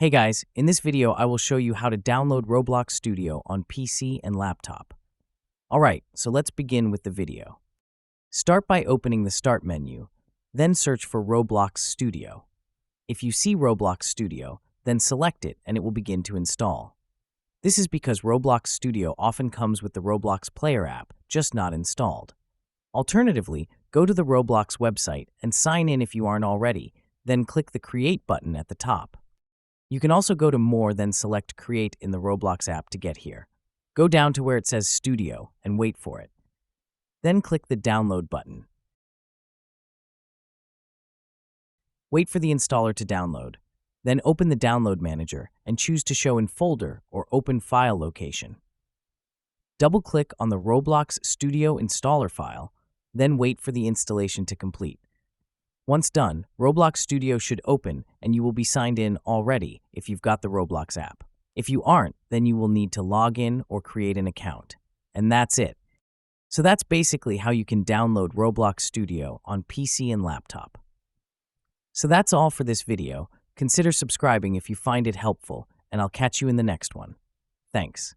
Hey guys, in this video I will show you how to download Roblox Studio on PC and laptop. Alright, so let's begin with the video. Start by opening the Start menu, then search for Roblox Studio. If you see Roblox Studio, then select it and it will begin to install. This is because Roblox Studio often comes with the Roblox Player app, just not installed. Alternatively, go to the Roblox website and sign in if you aren't already, then click the Create button at the top. You can also go to More, then select Create in the Roblox app to get here. Go down to where it says Studio and wait for it. Then click the Download button. Wait for the installer to download. Then open the Download Manager and choose to show in Folder or Open File location. Double-click on the Roblox Studio installer file, then wait for the installation to complete. Once done, Roblox Studio should open and you will be signed in already if you've got the Roblox app. If you aren't, then you will need to log in or create an account. And that's it. So that's basically how you can download Roblox Studio on PC and laptop. So that's all for this video. Consider subscribing if you find it helpful, and I'll catch you in the next one. Thanks.